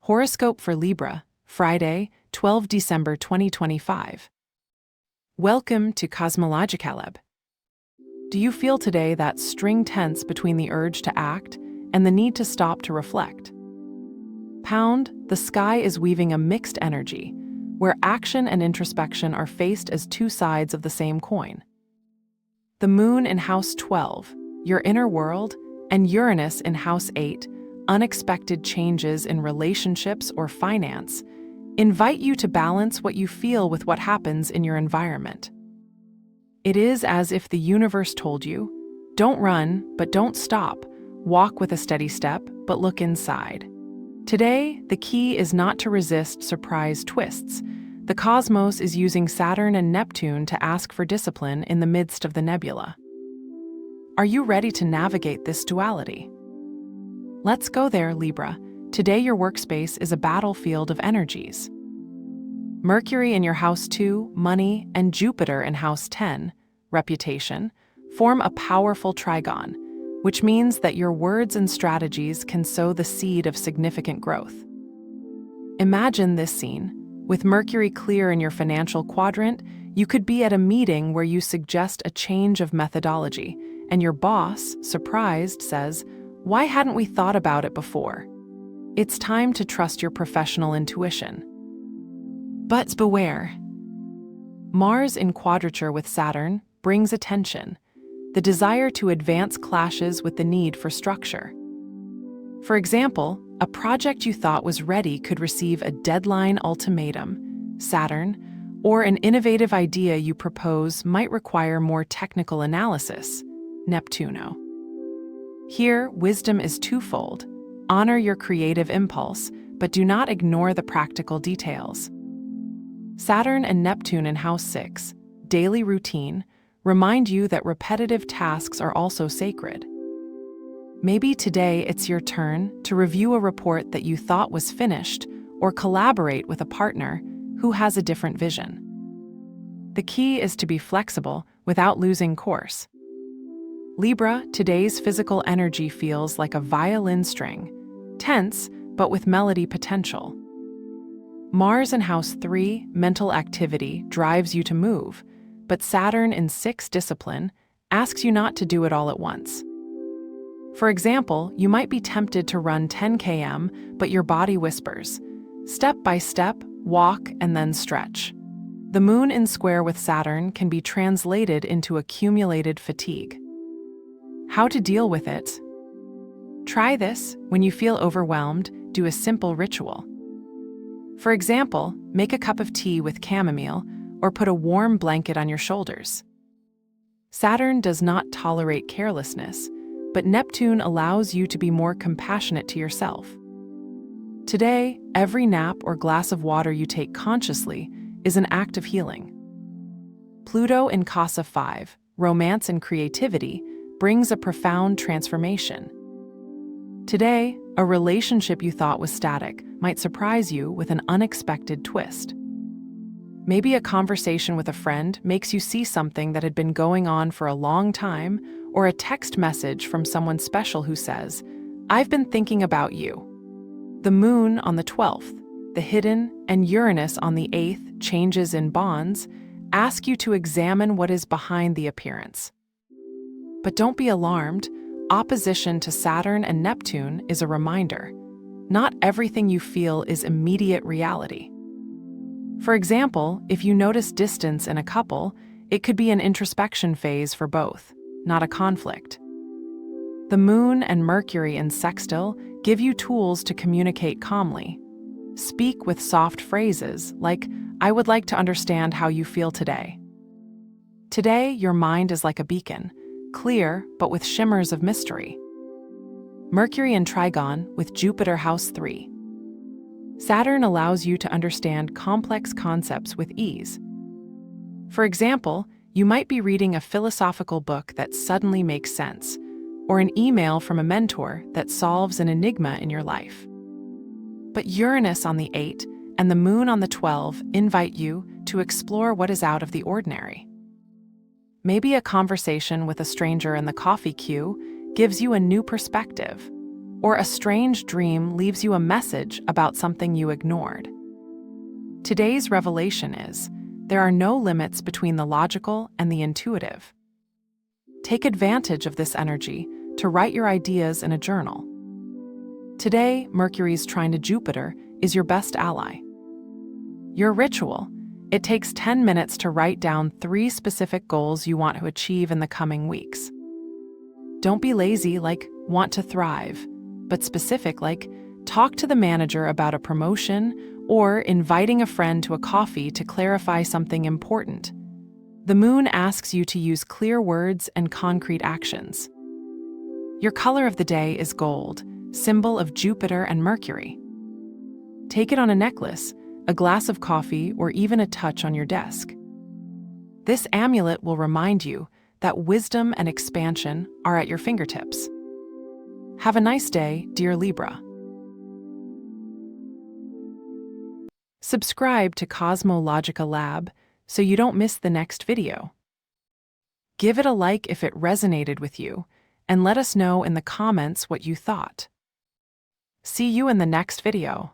Horoscope for Libra, Friday, 12 December 2025. Welcome to Cosmologicaleb. Do you feel today that string tense between the urge to act and the need to stop to reflect? Pound, the sky is weaving a mixed energy, where action and introspection are faced as two sides of the same coin. The moon in House 12, your inner world, and Uranus in House 8, unexpected changes in relationships or finance, invite you to balance what you feel with what happens in your environment. It is as if the universe told you, don't run, but don't stop, walk with a steady step, but look inside. Today, the key is not to resist surprise twists. The cosmos is using Saturn and Neptune to ask for discipline in the midst of the nebula. Are you ready to navigate this duality? Let's go there, Libra. Today your workspace is a battlefield of energies. Mercury in your House 2, money, and Jupiter in House 10, reputation, form a powerful trigon, which means that your words and strategies can sow the seed of significant growth. Imagine this scene. With Mercury clear in your financial quadrant, you could be at a meeting where you suggest a change of methodology, and your boss, surprised, says, "Why hadn't we thought about it before?" It's time to trust your professional intuition. But beware. Mars in quadrature with Saturn brings attention. The desire to advance clashes with the need for structure. For example, a project you thought was ready could receive a deadline ultimatum, Saturn, or an innovative idea you propose might require more technical analysis, Neptuno. Here, wisdom is twofold. Honor your creative impulse, but do not ignore the practical details. Saturn and Neptune in House 6, daily routine, remind you that repetitive tasks are also sacred. Maybe today it's your turn to review a report that you thought was finished or collaborate with a partner who has a different vision. The key is to be flexible without losing course. Libra, today's physical energy feels like a violin string, tense but with melody potential. Mars in House 3, mental activity, drives you to move, but Saturn in 6, discipline, asks you not to do it all at once. For example, you might be tempted to run 10 km, but your body whispers, step by step, walk and then stretch. The moon in square with Saturn can be translated into accumulated fatigue. How to deal with it? Try this. When you feel overwhelmed, do a simple ritual. For example, make a cup of tea with chamomile or put a warm blanket on your shoulders. Saturn does not tolerate carelessness, but Neptune allows you to be more compassionate to yourself. Today, every nap or glass of water you take consciously is an act of healing. Pluto in Casa 5, romance and creativity, brings a profound transformation. Today, a relationship you thought was static might surprise you with an unexpected twist. Maybe a conversation with a friend makes you see something that had been going on for a long time, or a text message from someone special who says, "I've been thinking about you." The moon on the 12th, the hidden, and Uranus on the 8th, changes in bonds, ask you to examine what is behind the appearance. But don't be alarmed. Opposition to Saturn and Neptune is a reminder. Not everything you feel is immediate reality. For example, if you notice distance in a couple, it could be an introspection phase for both, not a conflict. The moon and Mercury in sextile give you tools to communicate calmly. Speak with soft phrases like, "I would like to understand how you feel today." Today, your mind is like a beacon, clear but with shimmers of mystery. Mercury in trigon with Jupiter House 3. Saturn allows you to understand complex concepts with ease. For example, you might be reading a philosophical book that suddenly makes sense, or an email from a mentor that solves an enigma in your life. But Uranus on the 8 and the moon on the 12 invite you to explore what is out of the ordinary. Maybe a conversation with a stranger in the coffee queue gives you a new perspective, or a strange dream leaves you a message about something you ignored. Today's revelation is, there are no limits between the logical and the intuitive. Take advantage of this energy to write your ideas in a journal. Today, Mercury's trine to Jupiter is your best ally. Your ritual: it takes 10 minutes to write down 3 specific goals you want to achieve in the coming weeks. Don't be lazy like want to thrive, but specific like talk to the manager about a promotion or inviting a friend to a coffee to clarify something important. The moon asks you to use clear words and concrete actions. Your color of the day is gold, symbol of Jupiter and Mercury. Take it on a necklace, a glass of coffee, or even a touch on your desk. This amulet will remind you that wisdom and expansion are at your fingertips. Have a nice day, dear Libra. Subscribe to Cosmological Lab so you don't miss the next video. Give it a like if it resonated with you, and let us know in the comments what you thought. See you in the next video.